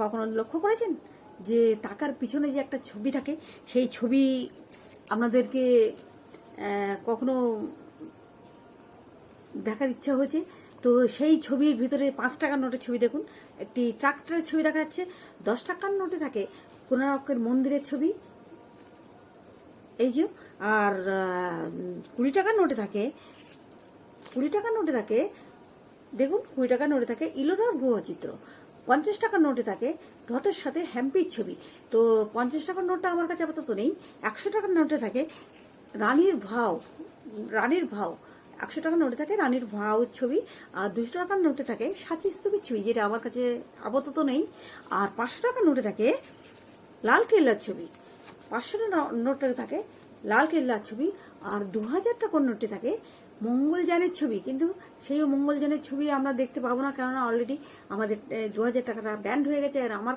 কখনো লক্ষ্য করেছেন যে টাকার পিছনে যে একটা ছবি থাকে, সেই ছবি আপনাদেরকে কখনো দেখার ইচ্ছা হয়েছে? তো সেই ছবির ভিতরে 5 টাকার নোটের ছবি দেখুন, একটি ট্রাক্টরের ছবি দেখা যাচ্ছে। 10 টাকার নোটে থাকে কোণারকের মন্দিরের ছবি, এই যে। আর 20 টাকার নোটে থাকে, 20 টাকার নোটে থাকে, দেখুন 20 টাকার নোটে থাকে ইলোরার গুহচিত্র। 50 টাকার নোটে থাকে রথের সাথে হ্যাম্পির ছবি। তো 50 টাকার নোটটা আমার কাছে আপাতত নেই। 100 টাকার নোটে থাকে রানীর ভাও, রানীর ভাও। 100 টাকার নোটে থাকে রানীর ভাও ছবি। আর 200 টাকার নোটে থাকে সাঁচি স্তূপের ছবি, যেটা আমার কাছে আপাতত নেই। আর 500 টাকার নোটে থাকে লাল কেল্লার ছবি। 500 নোটে থাকে লাল কেল্লার ছবি। আর 2000 টাকার নোটে থাকে মঙ্গলযানের ছবি। কিন্তু সেই মঙ্গলযানের ছবি আমরা দেখতে পাবো না, কেননা অলরেডি আমাদের 2000 টাকাটা ব্যান্ড হয়ে গেছে। আর আমার